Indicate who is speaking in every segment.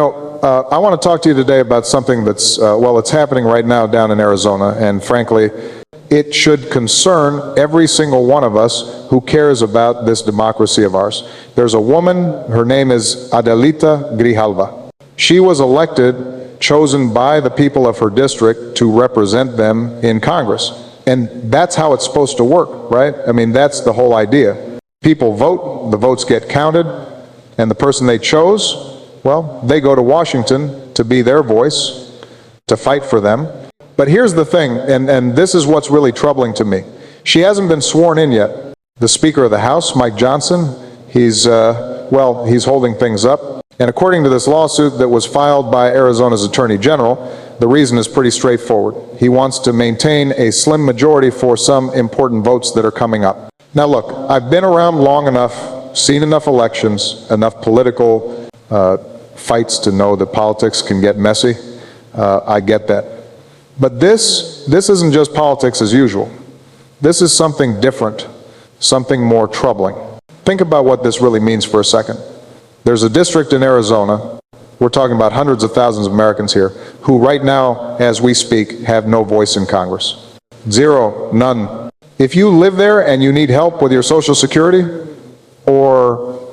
Speaker 1: I want to talk to you today about something that's, it's happening right now down in Arizona, and frankly, it should concern every single one of us who cares about this democracy of ours. There's a woman, her name is Adelita Grijalva. She was elected, chosen by the people of her district to represent them in Congress. And that's how it's supposed to work, right? I mean, that's the whole idea. People vote, the votes get counted, and the person they chose, well, they go to Washington to be their voice, to fight for them. But here's the thing, and this is what's really troubling to me. She hasn't been sworn in yet. The Speaker of the House, Mike Johnson, he's holding things up. And according to this lawsuit that was filed by Arizona's Attorney General, the reason is pretty straightforward. He wants to maintain a slim majority for some important votes that are coming up. Now look, I've been around long enough, seen enough elections, enough political fights to know that politics can get messy. I get that. But this isn't just politics as usual. This is something different, something more troubling. Think about what this really means for a second. There's a district in Arizona, we're talking about hundreds of thousands of Americans here, who right now, as we speak, have no voice in Congress. Zero, none. If you live there and you need help with your Social Security, or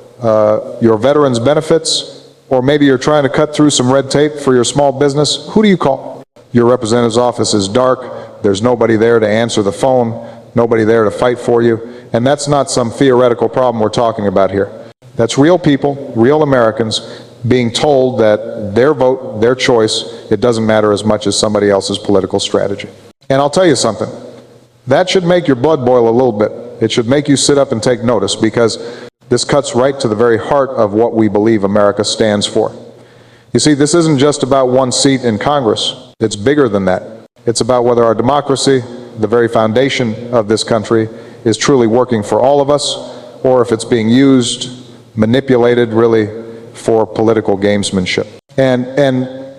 Speaker 1: your veterans benefits, or maybe you're trying to cut through some red tape for your small business, who do you call? Your representative's office is dark, there's nobody there to answer the phone, nobody there to fight for you, and that's not some theoretical problem we're talking about here. That's real people, real Americans, being told that their vote, their choice, it doesn't matter as much as somebody else's political strategy. And I'll tell you something, that should make your blood boil a little bit. It should make you sit up and take notice, because this cuts right to the very heart of what we believe America stands for. You see, this isn't just about one seat in Congress. It's bigger than that. It's about whether our democracy, the very foundation of this country, is truly working for all of us, or if it's being used, manipulated really for political gamesmanship. And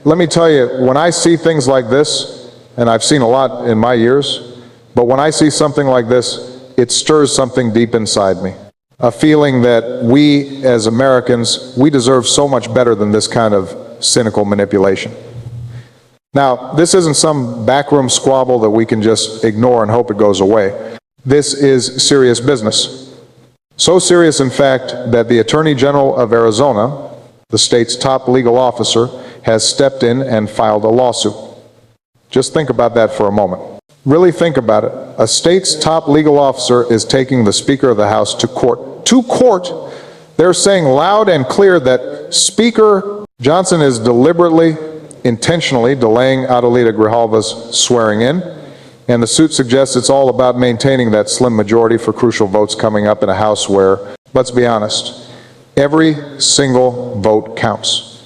Speaker 1: let me tell you, when I see things like this, and I've seen a lot in my years, but when I see something like this, it stirs something deep inside me. A feeling that we as Americans, we deserve so much better than this kind of cynical manipulation. Now, this isn't some backroom squabble that we can just ignore and hope it goes away. This is serious business. So serious, in fact, that the Attorney General of Arizona, the state's top legal officer, has stepped in and filed a lawsuit. Just think about that for a moment. Really think about it. A state's top legal officer is taking the Speaker of the House to court. To court, they're saying loud and clear that Speaker Johnson is deliberately, intentionally delaying Adelita Grijalva's swearing in, and the suit suggests it's all about maintaining that slim majority for crucial votes coming up in a House where, let's be honest, every single vote counts.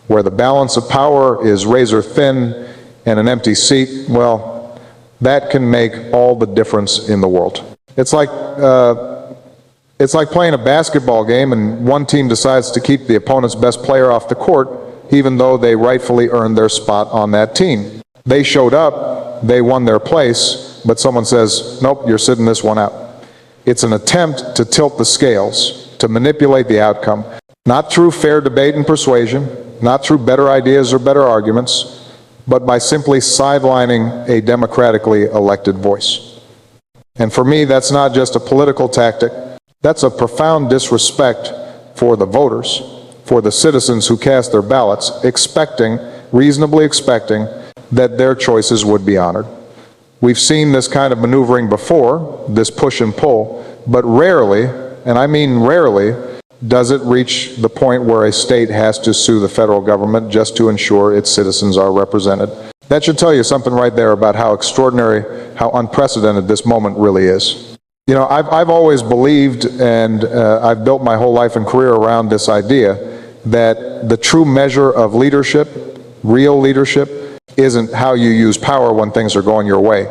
Speaker 1: Where the balance of power is razor thin and an empty seat, well, that can make all the difference in the world. It's like playing a basketball game and one team decides to keep the opponent's best player off the court, even though they rightfully earned their spot on that team. They showed up, they won their place, but someone says, nope, you're sitting this one out. It's an attempt to tilt the scales, to manipulate the outcome, not through fair debate and persuasion, not through better ideas or better arguments, but by simply sidelining a democratically elected voice. And for me, that's not just a political tactic, that's a profound disrespect for the voters, for the citizens who cast their ballots, reasonably expecting that their choices would be honored. We've seen this kind of maneuvering before, this push and pull, but rarely, and I mean rarely, does it reach the point where a state has to sue the federal government just to ensure its citizens are represented. That should tell you something right there about how extraordinary, how unprecedented this moment really is. You know, I've always believed, and I've built my whole life and career around this idea, that the true measure of leadership, real leadership, isn't how you use power when things are going your way.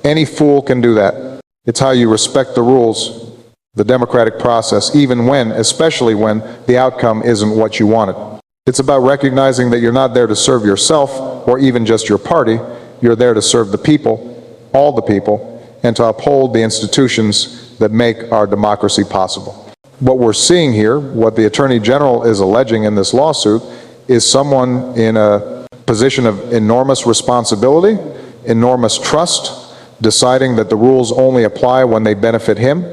Speaker 1: Any fool can do that. It's how you respect the rules, the democratic process, even when, especially when, the outcome isn't what you wanted. It's about recognizing that you're not there to serve yourself or even just your party. You're there to serve the people, all the people, and to uphold the institutions that make our democracy possible. what we're seeing here, what the Attorney General is alleging in this lawsuit, is someone in a position of enormous responsibility, enormous trust, deciding that the rules only apply when they benefit him.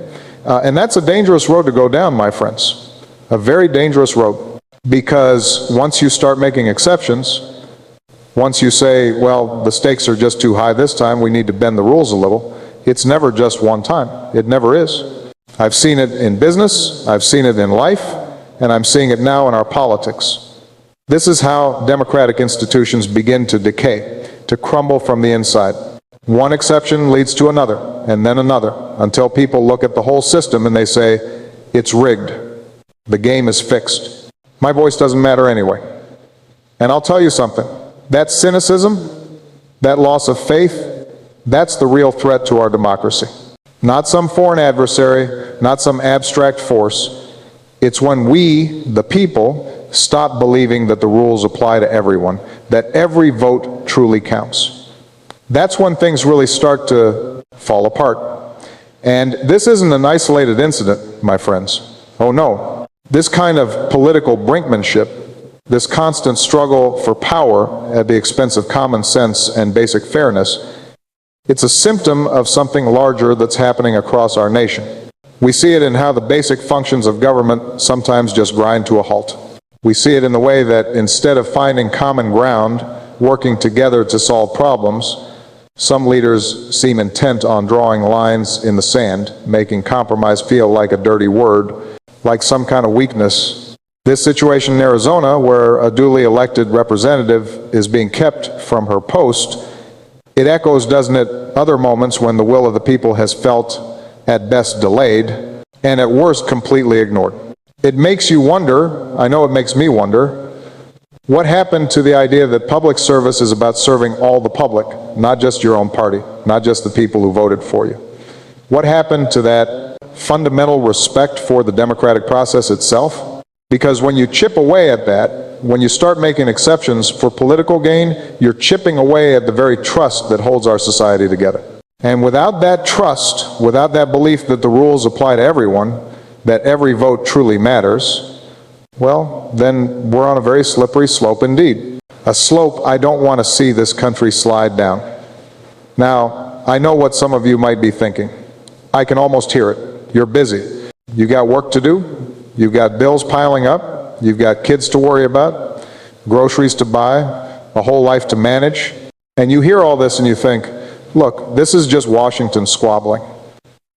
Speaker 1: And that's a dangerous road to go down, my friends. A very dangerous road. Because once you start making exceptions, once you say, well, the stakes are just too high this time, we need to bend the rules a little, it's never just one time. It never is. I've seen it in business, I've seen it in life, and I'm seeing it now in our politics. This is how democratic institutions begin to decay, to crumble from the inside. One exception leads to another, and then another, until people look at the whole system and they say, it's rigged. The game is fixed. My voice doesn't matter anyway. And I'll tell you something, that cynicism, that loss of faith, that's the real threat to our democracy. Not some foreign adversary, not some abstract force. It's when we, the people, stop believing that the rules apply to everyone, that every vote truly counts. That's when things really start to fall apart. And this isn't an isolated incident, my friends. Oh no. This kind of political brinkmanship, this constant struggle for power at the expense of common sense and basic fairness, it's a symptom of something larger that's happening across our nation. We see it in how the basic functions of government sometimes just grind to a halt. We see it in the way that instead of finding common ground, working together to solve problems, some leaders seem intent on drawing lines in the sand, making compromise feel like a dirty word, like some kind of weakness. This situation in Arizona, where a duly elected representative is being kept from her post, it echoes, doesn't it, other moments when the will of the people has felt, at best, delayed, and at worst, completely ignored. It makes you wonder, I know it makes me wonder, what happened to the idea that public service is about serving all the public, not just your own party, not just the people who voted for you? What happened to that fundamental respect for the democratic process itself? Because when you chip away at that, when you start making exceptions for political gain, you're chipping away at the very trust that holds our society together. And without that trust, without that belief that the rules apply to everyone, that every vote truly matters, well, then we're on a very slippery slope indeed. A slope I don't want to see this country slide down. Now, I know what some of you might be thinking. I can almost hear it. You're busy. You got work to do. You've got bills piling up. You've got kids to worry about, groceries to buy, a whole life to manage. And you hear all this and you think, look, this is just Washington squabbling.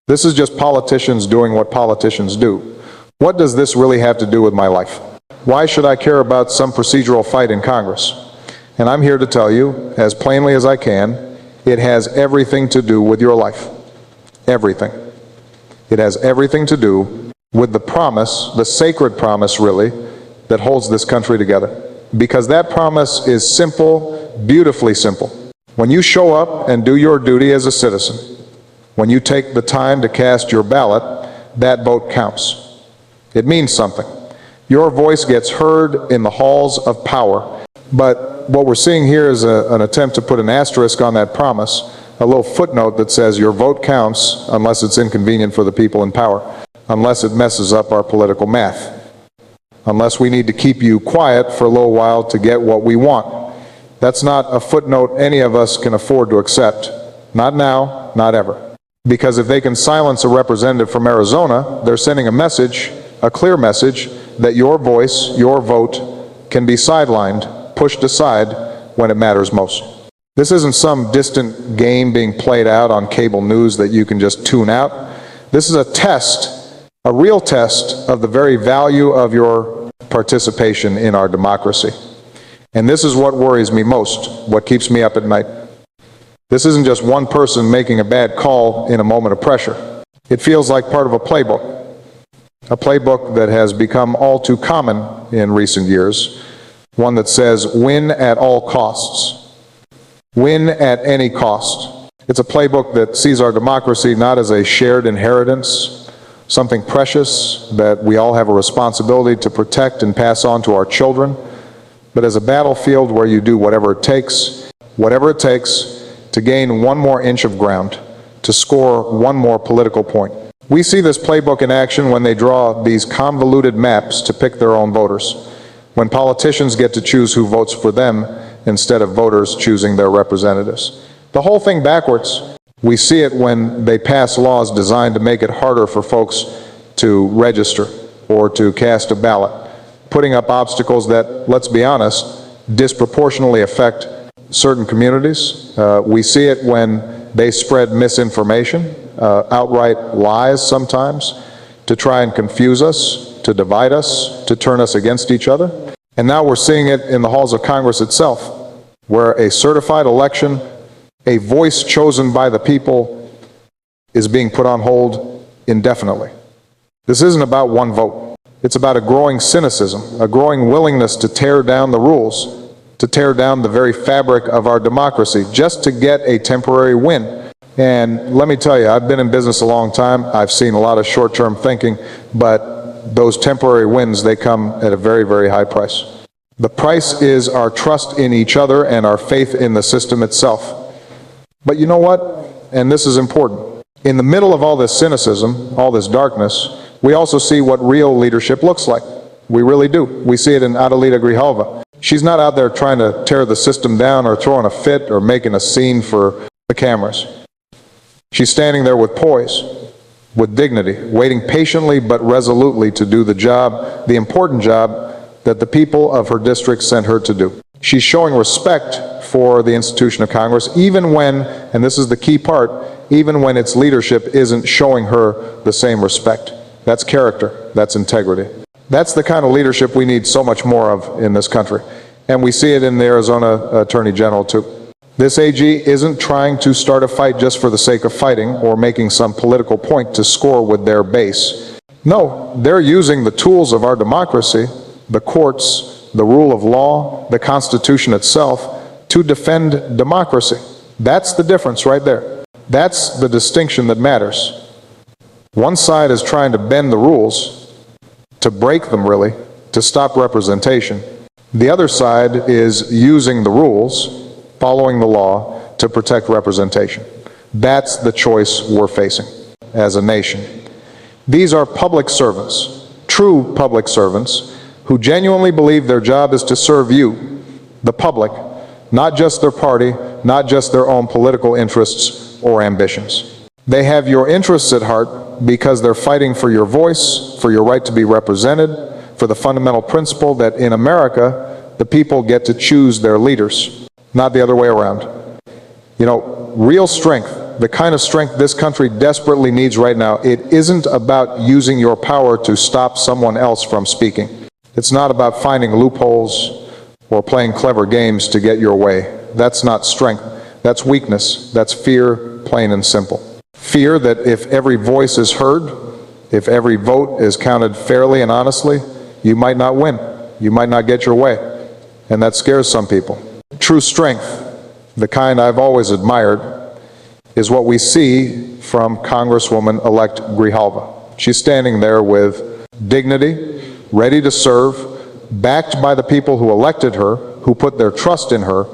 Speaker 1: This is just politicians doing what politicians do. What does this really have to do with my life? Why should I care about some procedural fight in Congress? And I'm here to tell you, as plainly as I can, it has everything to do with your life. Everything. It has everything to do with the promise, the sacred promise really, that holds this country together. Because that promise is simple, beautifully simple. When you show up and do your duty as a citizen, when you take the time to cast your ballot, that vote counts. It means something. Your voice gets heard in the halls of power. But what we're seeing here is an attempt to put an asterisk on that promise, a little footnote that says your vote counts unless it's inconvenient for the people in power, unless it messes up our political math, unless we need to keep you quiet for a little while to get what we want. That's not a footnote any of us can afford to accept. Not now, not ever. Because if they can silence a representative from Arizona, they're sending a message, a clear message, that your voice, your vote, can be sidelined, pushed aside when it matters most. This isn't some distant game being played out on cable news that you can just tune out. This is a test, a real test of the very value of your participation in our democracy. And this is what worries me most, what keeps me up at night. This isn't just one person making a bad call in a moment of pressure. It feels like part of a playbook that has become all too common in recent years, one that says, win at all costs. Win at any cost. It's a playbook that sees our democracy not as a shared inheritance, something precious that we all have a responsibility to protect and pass on to our children, but as a battlefield where you do whatever it takes to gain one more inch of ground, to score one more political point. We see this playbook in action when they draw these convoluted maps to pick their own voters, when politicians get to choose who votes for them instead of voters choosing their representatives. The whole thing backwards. We see it when they pass laws designed to make it harder for folks to register or to cast a ballot, putting up obstacles that, let's be honest, disproportionately affect certain communities. We see it when they spread misinformation, outright lies sometimes, to try and confuse us, to divide us, to turn us against each other. And now we're seeing it in the halls of Congress itself, where a certified election, a voice chosen by the people, is being put on hold indefinitely. This isn't about one vote. It's about a growing cynicism, a growing willingness to tear down the rules, to tear down the very fabric of our democracy, just to get a temporary win. And let me tell you, I've been in business a long time. I've seen a lot of short-term thinking, but those temporary wins, they come at a very, very high price. The price is our trust in each other and our faith in the system itself. But you know what? And this is important. In the middle of all this cynicism, all this darkness, we also see what real leadership looks like. We really do. We see it in Adelita Grijalva. She's not out there trying to tear the system down or throwing a fit or making a scene for the cameras. She's standing there with poise, with dignity, waiting patiently but resolutely to do the job, the important job that the people of her district sent her to do. She's showing respect for the institution of Congress, even when, and this is the key part, even when its leadership isn't showing her the same respect. That's character, that's integrity. That's the kind of leadership we need so much more of in this country. And we see it in the Arizona Attorney General too. This AG isn't trying to start a fight just for the sake of fighting or making some political point to score with their base. No, they're using the tools of our democracy, the courts, the rule of law, the Constitution itself, to defend democracy. That's the difference right there. That's the distinction that matters. One side is trying to bend the rules, to break them really, to stop representation. The other side is using the rules, following the law, to protect representation. That's the choice we're facing as a nation. These are public servants, true public servants, who genuinely believe their job is to serve you, the public, not just their party, not just their own political interests or ambitions. They have your interests at heart because they're fighting for your voice, for your right to be represented, for the fundamental principle that in America, the people get to choose their leaders, not the other way around. You know, real strength, the kind of strength this country desperately needs right now, it isn't about using your power to stop someone else from speaking. It's not about finding loopholes or playing clever games to get your way. That's not strength. That's weakness. That's fear, plain and simple. Fear that if every voice is heard, if every vote is counted fairly and honestly, you might not win. You might not get your way. And that scares some people. True strength, the kind I've always admired, is what we see from Congresswoman-elect Grijalva. She's standing there with dignity, ready to serve, backed by the people who elected her, who put their trust in her.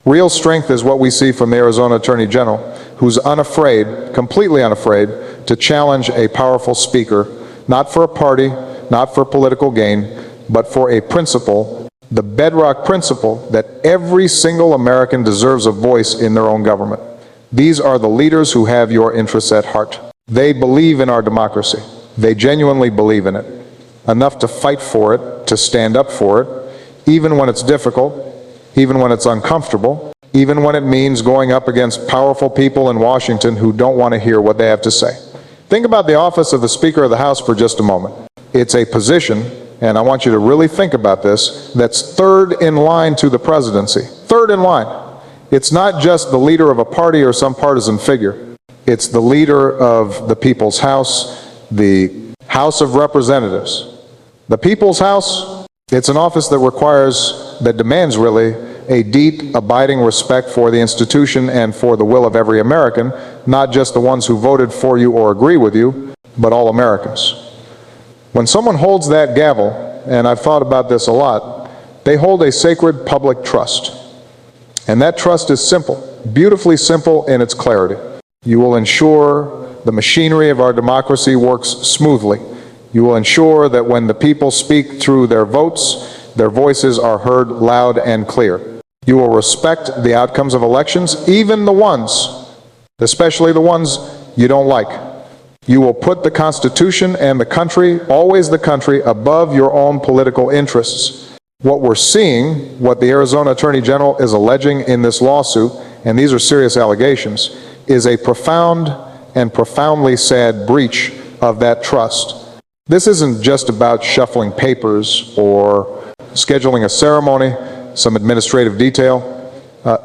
Speaker 1: Real strength is what we see from the Arizona Attorney General, who's unafraid, completely unafraid, to challenge a powerful speaker, not for a party, not for political gain, but for a principle, the bedrock principle that every single American deserves a voice in their own government. These are the leaders who have your interests at heart. They believe in our democracy. They genuinely believe in it. Enough to fight for it, to stand up for it, even when it's difficult, even when it's uncomfortable, even when it means going up against powerful people in Washington who don't want to hear what they have to say. Think about the office of the Speaker of the House for just a moment. It's a position, and I want you to really think about this, that's third in line to the presidency. Third in line. It's not just the leader of a party or some partisan figure. It's the leader of the People's House, the House of Representatives. The People's House, it's an office that requires, that demands really, a deep, abiding respect for the institution and for the will of every American, not just the ones who voted for you or agree with you, but all Americans. When someone holds that gavel, and I've thought about this a lot, they hold a sacred public trust. And that trust is simple, beautifully simple in its clarity. You will ensure the machinery of our democracy works smoothly. You will ensure that when the people speak through their votes, their voices are heard loud and clear. You will respect the outcomes of elections, even the ones, especially the ones you don't like. You will put the Constitution and the country, always the country, above your own political interests. What we're seeing, what the Arizona Attorney General is alleging in this lawsuit, and these are serious allegations, is a profound and profoundly sad breach of that trust. This isn't just about shuffling papers or scheduling a ceremony, some administrative detail.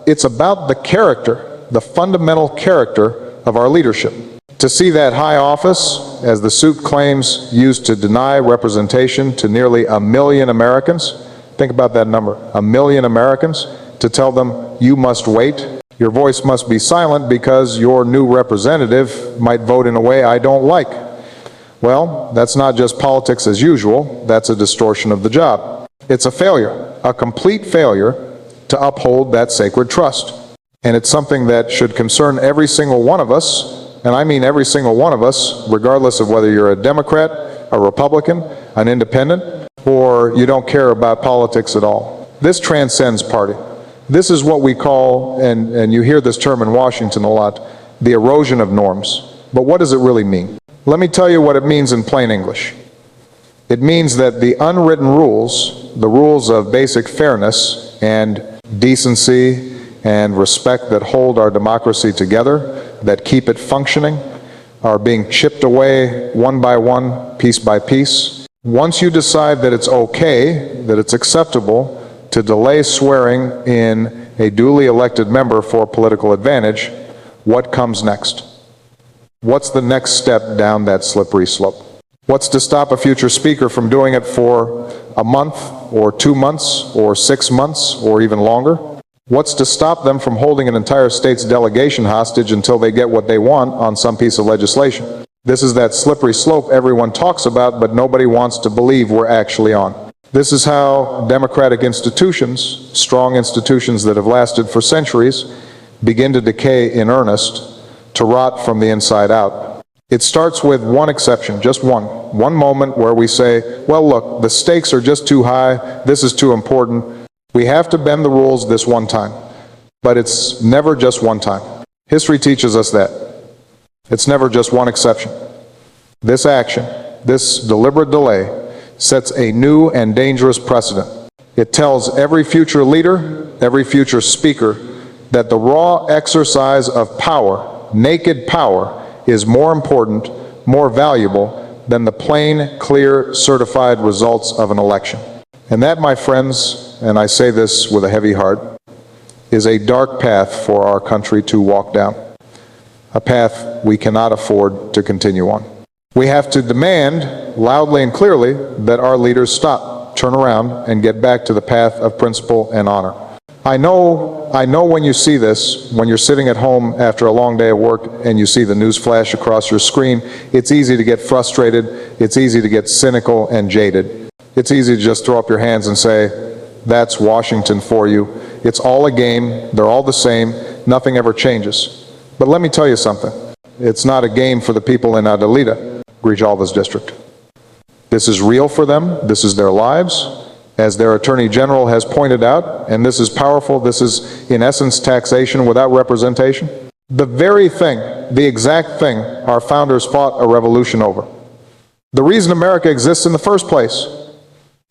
Speaker 1: It's about the character, the fundamental character of our leadership. To see that high office, as the suit claims, used to deny representation to nearly 1 million Americans, think about that number, 1 million Americans, to tell them, you must wait, your voice must be silent because your new representative might vote in a way I don't like. Well, that's not just politics as usual, that's a distortion of the job. It's a failure, a complete failure to uphold that sacred trust. And it's something that should concern every single one of us, and I mean every single one of us, regardless of whether you're a Democrat, a Republican, an independent, or you don't care about politics at all. This transcends party. This is what we call, and you hear this term in Washington a lot, the erosion of norms. But what does it really mean? Let me tell you what it means in plain English. It means that the unwritten rules, the rules of basic fairness and decency and respect that hold our democracy together, that keep it functioning, are being chipped away one by one, piece by piece. Once you decide that it's okay, that it's acceptable to delay swearing in a duly elected member for political advantage, what comes next? What's the next step down that slippery slope? What's to stop a future speaker from doing it for a month or 2 months or 6 months or even longer? What's to stop them from holding an entire state's delegation hostage until they get what they want on some piece of legislation? This is that slippery slope everyone talks about, but nobody wants to believe we're actually on. This is how democratic institutions, strong institutions that have lasted for centuries, begin to decay in earnest, to rot from the inside out. It starts with one exception, just one moment where we say, well, look, the stakes are just too high, this is too important, we have to bend the rules this one time. But it's never just one time. History teaches us that. It's never just one exception. This action, this deliberate delay, sets a new and dangerous precedent. It tells every future leader, every future speaker, that the raw exercise of power, naked power, is more important, more valuable than the plain, clear, certified results of an election. And that, my friends, and I say this with a heavy heart, is a dark path for our country to walk down. A path we cannot afford to continue on. We have to demand, loudly and clearly, that our leaders stop, turn around, and get back to the path of principle and honor. I know when you see this, when you're sitting at home after a long day of work and you see the news flash across your screen, it's easy to get frustrated, it's easy to get cynical and jaded. It's easy to just throw up your hands and say, that's Washington for you. It's all a game, they're all the same, nothing ever changes. But let me tell you something. It's not a game for the people in Adelita, Grijalva's district. This is real for them, this is their lives, as their Attorney General has pointed out, and this is powerful, this is in essence taxation without representation. The very thing, the exact thing our founders fought a revolution over. The reason America exists in the first place.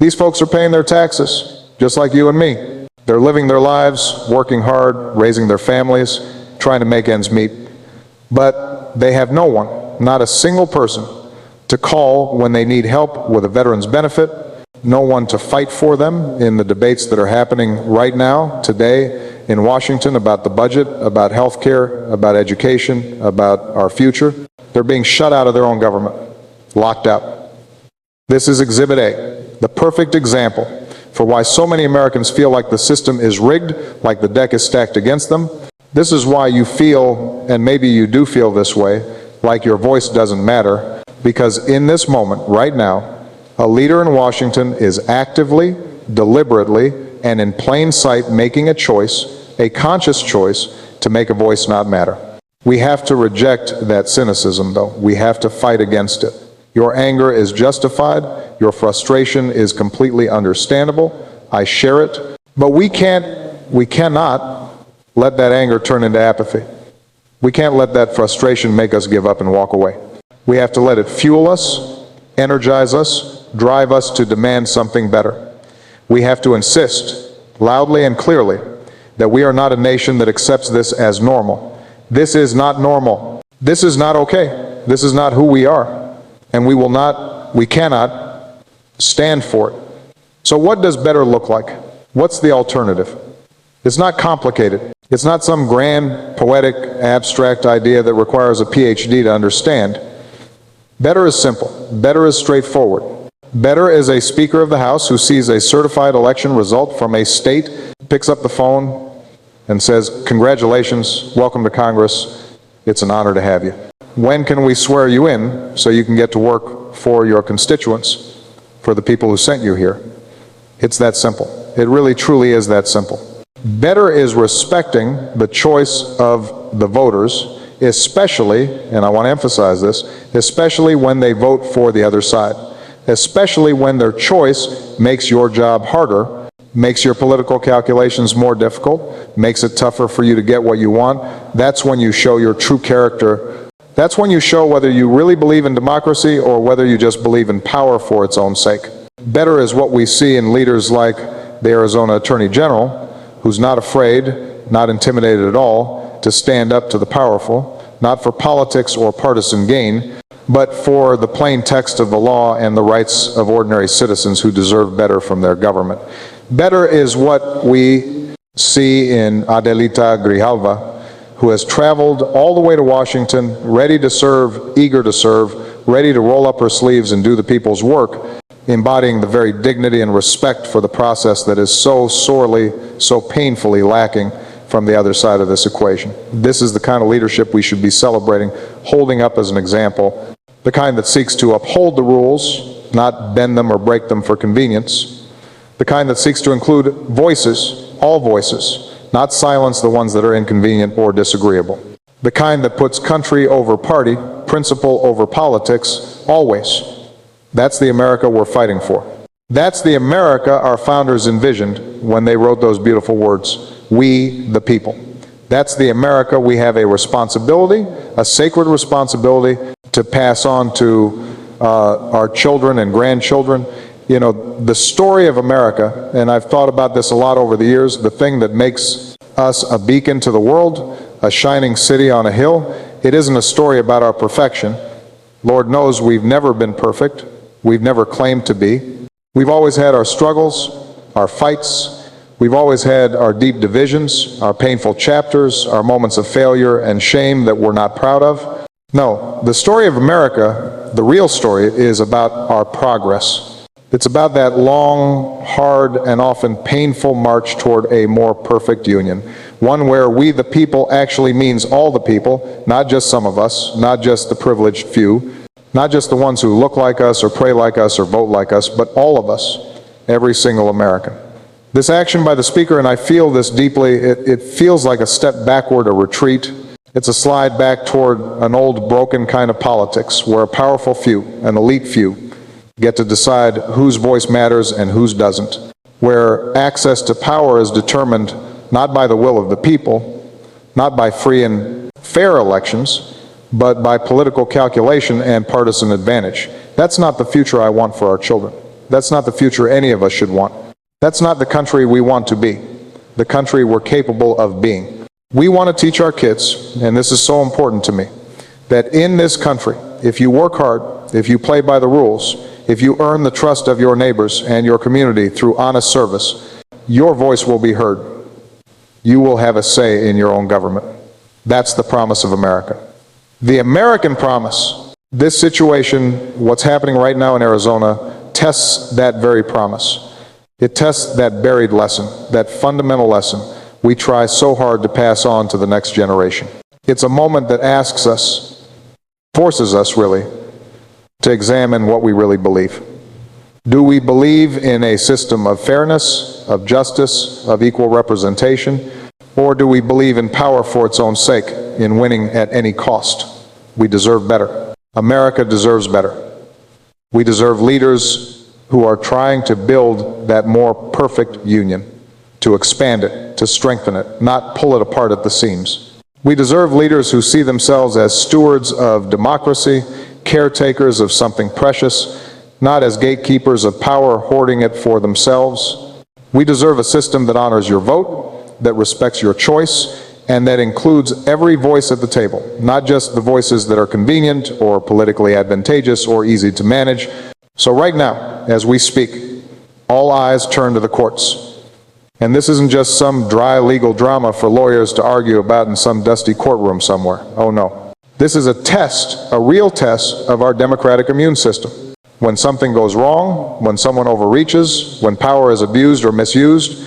Speaker 1: These folks are paying their taxes, just like you and me. They're living their lives, working hard, raising their families, trying to make ends meet. But they have no one, not a single person, to call when they need help with a veteran's benefit, no one to fight for them in the debates that are happening right now, today, in Washington about the budget, about health care, about education, about our future. They're being shut out of their own government, locked out. This is Exhibit A, the perfect example for why so many Americans feel like the system is rigged, like the deck is stacked against them. This is why you feel, and maybe you do feel this way, like your voice doesn't matter, because in this moment, right now, a leader in Washington is actively, deliberately, and in plain sight making a choice, a conscious choice, to make a voice not matter. We have to reject that cynicism, though. We have to fight against it. Your anger is justified. Your frustration is completely understandable. I share it. But we cannot let that anger turn into apathy. We can't let that frustration make us give up and walk away. We have to let it fuel us, energize us, drive us to demand something better. We have to insist, loudly and clearly, that we are not a nation that accepts this as normal. This is not normal. This is not okay. This is not who we are. And we cannot stand for it. So what does better look like? What's the alternative? It's not complicated. It's not some grand, poetic, abstract idea that requires a PhD to understand. Better is simple. Better is straightforward. Better is a Speaker of the House who sees a certified election result from a state, picks up the phone, and says, "Congratulations, welcome to Congress. It's an honor to have you. When can we swear you in so you can get to work for your constituents, for the people who sent you here?" It's that simple. It really, truly is that simple. Better is respecting the choice of the voters, especially, and I want to emphasize this, especially when they vote for the other side, especially when their choice makes your job harder, makes your political calculations more difficult, makes it tougher for you to get what you want. That's when you show your true character. That's when you show whether you really believe in democracy or whether you just believe in power for its own sake. Better is what we see in leaders like the Arizona Attorney General, who's not afraid, not intimidated at all, to stand up to the powerful, not for politics or partisan gain, but for the plain text of the law and the rights of ordinary citizens who deserve better from their government. Better is what we see in Adelita Grijalva, who has traveled all the way to Washington, ready to serve, eager to serve, ready to roll up her sleeves and do the people's work, embodying the very dignity and respect for the process that is so sorely, so painfully lacking from the other side of this equation. This is the kind of leadership we should be celebrating, holding up as an example, the kind that seeks to uphold the rules, not bend them or break them for convenience, the kind that seeks to include voices, all voices, not silence the ones that are inconvenient or disagreeable, the kind that puts country over party, principle over politics, always. That's the America we're fighting for. That's the America our founders envisioned when they wrote those beautiful words, "We the people." That's the America we have a responsibility, a sacred responsibility, to pass on to our children and grandchildren. You know, the story of America, and I've thought about this a lot over the years, the thing that makes us a beacon to the world, a shining city on a hill, it isn't a story about our perfection. Lord knows we've never been perfect. We've never claimed to be. We've always had our struggles, our fights. We've always had our deep divisions, our painful chapters, our moments of failure and shame that we're not proud of. No, the story of America, the real story, is about our progress. It's about that long, hard, and often painful march toward a more perfect union. One where we the people actually means all the people, not just some of us, not just the privileged few, not just the ones who look like us or pray like us or vote like us, but all of us, every single American. This action by the Speaker, and I feel this deeply, it feels like a step backward, a retreat. It's a slide back toward an old broken kind of politics where a powerful few, an elite few, get to decide whose voice matters and whose doesn't, where access to power is determined not by the will of the people, not by free and fair elections, but by political calculation and partisan advantage. That's not the future I want for our children. That's not the future any of us should want. That's not the country we want to be, the country we're capable of being. We want to teach our kids, and this is so important to me, that in this country, if you work hard, if you play by the rules, if you earn the trust of your neighbors and your community through honest service, your voice will be heard. You will have a say in your own government. That's the promise of America. The American promise, this situation, what's happening right now in Arizona, tests that very promise. It tests that buried lesson, that fundamental lesson we try so hard to pass on to the next generation. It's a moment that asks us, forces us really, to examine what we really believe. Do we believe in a system of fairness, of justice, of equal representation? Or do we believe in power for its own sake, in winning at any cost? We deserve better. America deserves better. We deserve leaders who are trying to build that more perfect union, to expand it, to strengthen it, not pull it apart at the seams. We deserve leaders who see themselves as stewards of democracy, caretakers of something precious, not as gatekeepers of power hoarding it for themselves. We deserve a system that honors your vote, that respects your choice, and that includes every voice at the table, not just the voices that are convenient or politically advantageous or easy to manage. So right now, as we speak, all eyes turn to the courts. And this isn't just some dry legal drama for lawyers to argue about in some dusty courtroom somewhere. Oh no. This is a test, a real test of our democratic immune system. When something goes wrong, when someone overreaches, when power is abused or misused,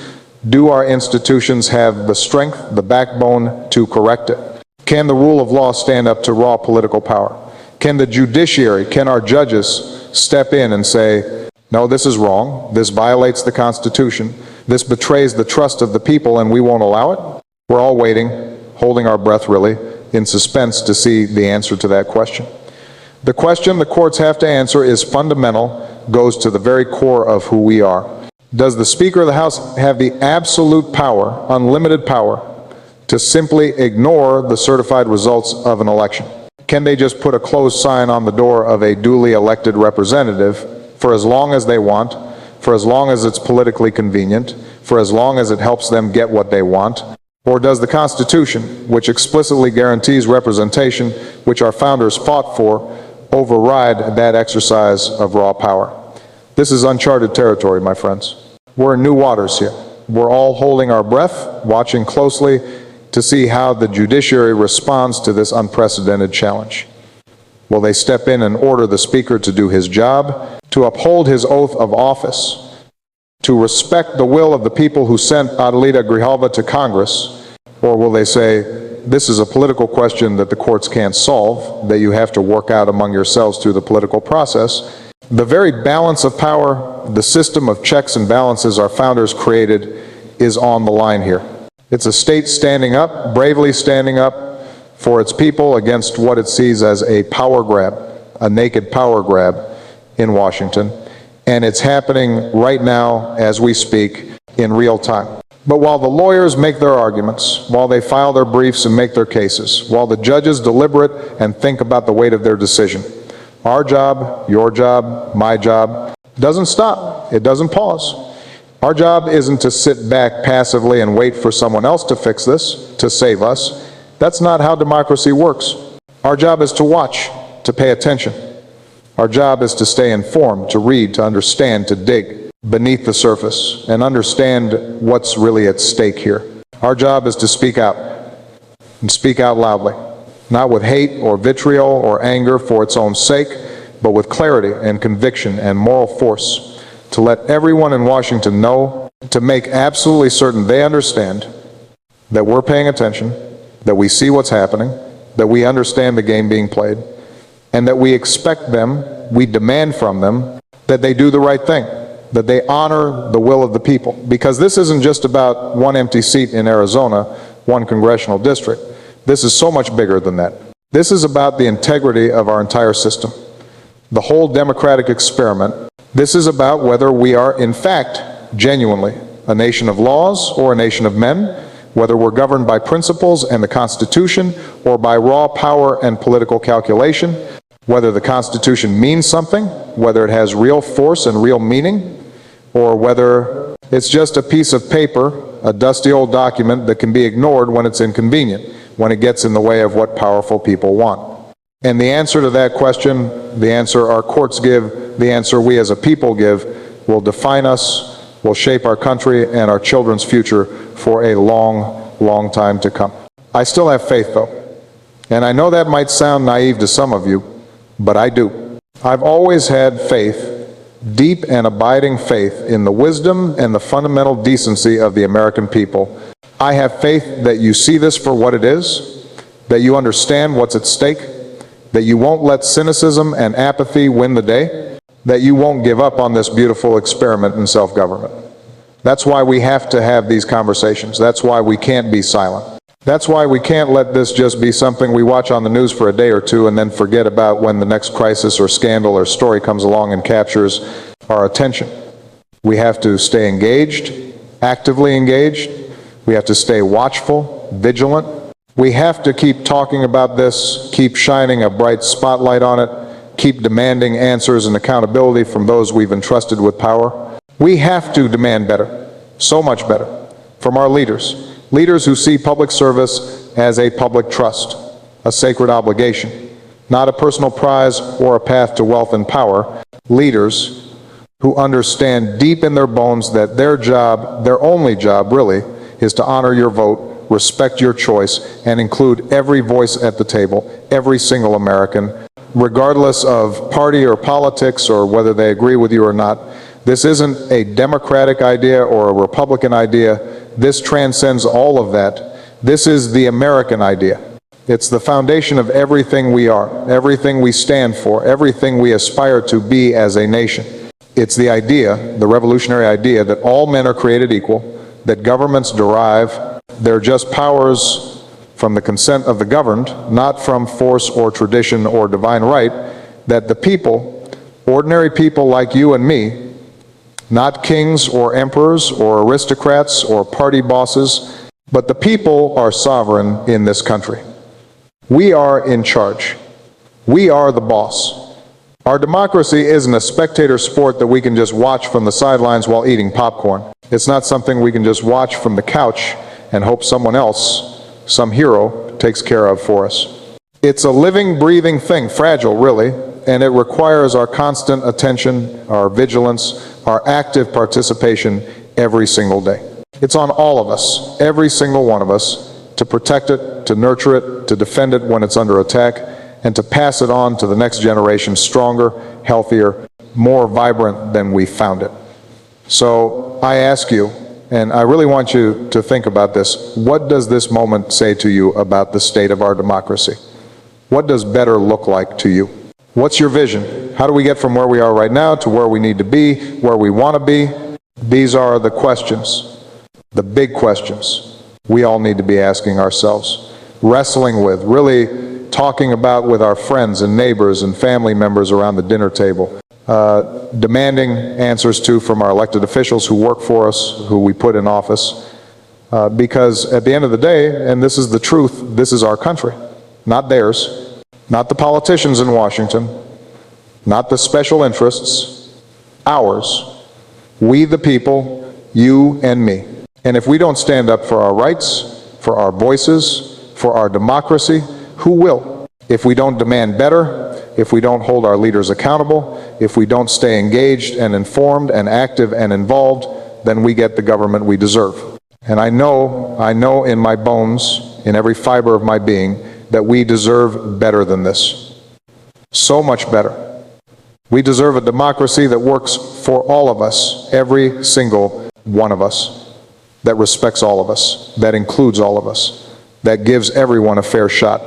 Speaker 1: do our institutions have the strength, the backbone to correct it? Can the rule of law stand up to raw political power? Can the judiciary, can our judges step in and say, no, this is wrong, this violates the Constitution, this betrays the trust of the people and we won't allow it? We're all waiting, holding our breath really, in suspense to see the answer to that question. The question the courts have to answer is fundamental, goes to the very core of who we are. Does the Speaker of the House have the absolute power, unlimited power, to simply ignore the certified results of an election? Can they just put a closed sign on the door of a duly elected representative for as long as they want, for as long as it's politically convenient, for as long as it helps them get what they want? Or does the Constitution, which explicitly guarantees representation, which our founders fought for, override that exercise of raw power? This is uncharted territory, my friends. We're in new waters here. We're all holding our breath, watching closely to see how the judiciary responds to this unprecedented challenge. Will they step in and order the Speaker to do his job, to uphold his oath of office, to respect the will of the people who sent Adelita Grijalva to Congress? Or will they say, this is a political question that the courts can't solve, that you have to work out among yourselves through the political process? The very balance of power, the system of checks and balances our founders created, is on the line here. It's a state standing up, bravely standing up for its people against what it sees as a power grab, a naked power grab in Washington. And it's happening right now as we speak in real time. But while the lawyers make their arguments, while they file their briefs and make their cases, while the judges deliberate and think about the weight of their decision, our job, your job, my job, doesn't stop. It doesn't pause. Our job isn't to sit back passively and wait for someone else to fix this, to save us. That's not how democracy works. Our job is to watch, to pay attention. Our job is to stay informed, to read, to understand, to dig beneath the surface and understand what's really at stake here. Our job is to speak out, and speak out loudly. Not with hate or vitriol or anger for its own sake, but with clarity and conviction and moral force, to let everyone in Washington know, to make absolutely certain they understand that we're paying attention, that we see what's happening, that we understand the game being played, and that we expect them, we demand from them, that they do the right thing, that they honor the will of the people. Because this isn't just about one empty seat in Arizona, one congressional district. This is so much bigger than that. This is about the integrity of our entire system, the whole democratic experiment. This is about whether we are, in fact, genuinely a nation of laws or a nation of men, whether we're governed by principles and the Constitution or by raw power and political calculation, whether the Constitution means something, whether it has real force and real meaning, or whether it's just a piece of paper, a dusty old document that can be ignored when it's inconvenient, when it gets in the way of what powerful people want. And the answer to that question, the answer our courts give, the answer we as a people give, will define us, will shape our country and our children's future for a long, long time to come. I still have faith, though. And I know that might sound naive to some of you, but I do. I've always had faith, deep and abiding faith, in the wisdom and the fundamental decency of the American people. I have faith that you see this for what it is, that you understand what's at stake, that you won't let cynicism and apathy win the day, that you won't give up on this beautiful experiment in self-government. That's why we have to have these conversations. That's why we can't be silent. That's why we can't let this just be something we watch on the news for a day or two and then forget about when the next crisis or scandal or story comes along and captures our attention. We have to stay engaged, actively engaged. We have to stay watchful, vigilant. We have to keep talking about this, keep shining a bright spotlight on it, keep demanding answers and accountability from those we've entrusted with power. We have to demand better, so much better, from our leaders. Leaders who see public service as a public trust, a sacred obligation, not a personal prize or a path to wealth and power. Leaders who understand deep in their bones that their job, their only job really, is to honor your vote, respect your choice, and include every voice at the table, every single American, regardless of party or politics or whether they agree with you or not. This isn't a Democratic idea or a Republican idea. This transcends all of that. This is the American idea. It's the foundation of everything we are, everything we stand for, everything we aspire to be as a nation. It's the idea, the revolutionary idea, that all men are created equal, that governments derive their just powers from the consent of the governed, not from force or tradition or divine right, that the people, ordinary people like you and me, not kings or emperors or aristocrats or party bosses, but the people are sovereign in this country. We are in charge. We are the boss. Our democracy isn't a spectator sport that we can just watch from the sidelines while eating popcorn. It's not something we can just watch from the couch and hope someone else, some hero, takes care of for us. It's a living, breathing thing, fragile really, and it requires our constant attention, our vigilance, our active participation every single day. It's on all of us, every single one of us, to protect it, to nurture it, to defend it when it's under attack, and to pass it on to the next generation stronger, healthier, more vibrant than we found it. So I ask you, and I really want you to think about this, what does this moment say to you about the state of our democracy? What does better look like to you? What's your vision? How do we get from where we are right now to where we need to be, where we want to be? These are the questions, the big questions we all need to be asking ourselves, wrestling with, really talking about with our friends and neighbors and family members around the dinner table, demanding answers to from our elected officials who work for us, who we put in office, because at the end of the day, and this is the truth, this is our country, not theirs. Not the politicians in Washington, not the special interests, ours. We the people, you and me. And if we don't stand up for our rights, for our voices, for our democracy, who will? If we don't demand better, if we don't hold our leaders accountable, if we don't stay engaged and informed and active and involved, then we get the government we deserve. And I know in my bones, in every fiber of my being, that we deserve better than this. So much better. We deserve a democracy that works for all of us, every single one of us, that respects all of us, that includes all of us, that gives everyone a fair shot.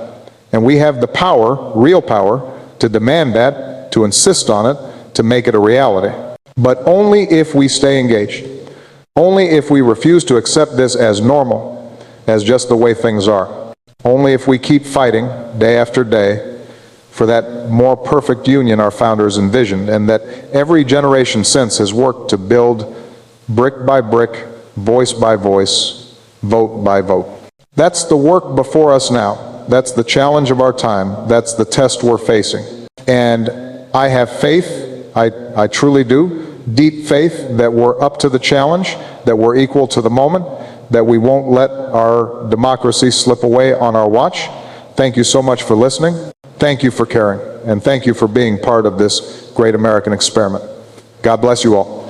Speaker 1: And we have the power, real power, to demand that, to insist on it, to make it a reality. But only if we stay engaged. Only if we refuse to accept this as normal, as just the way things are. Only if we keep fighting day after day for that more perfect union our founders envisioned and that every generation since has worked to build brick by brick, voice by voice, vote by vote. That's the work before us now. That's the challenge of our time. That's the test we're facing. And I have faith, I truly do, deep faith that we're up to the challenge, that we're equal to the moment, that we won't let our democracy slip away on our watch. Thank you so much for listening. Thank you for caring. And thank you for being part of this great American experiment. God bless you all.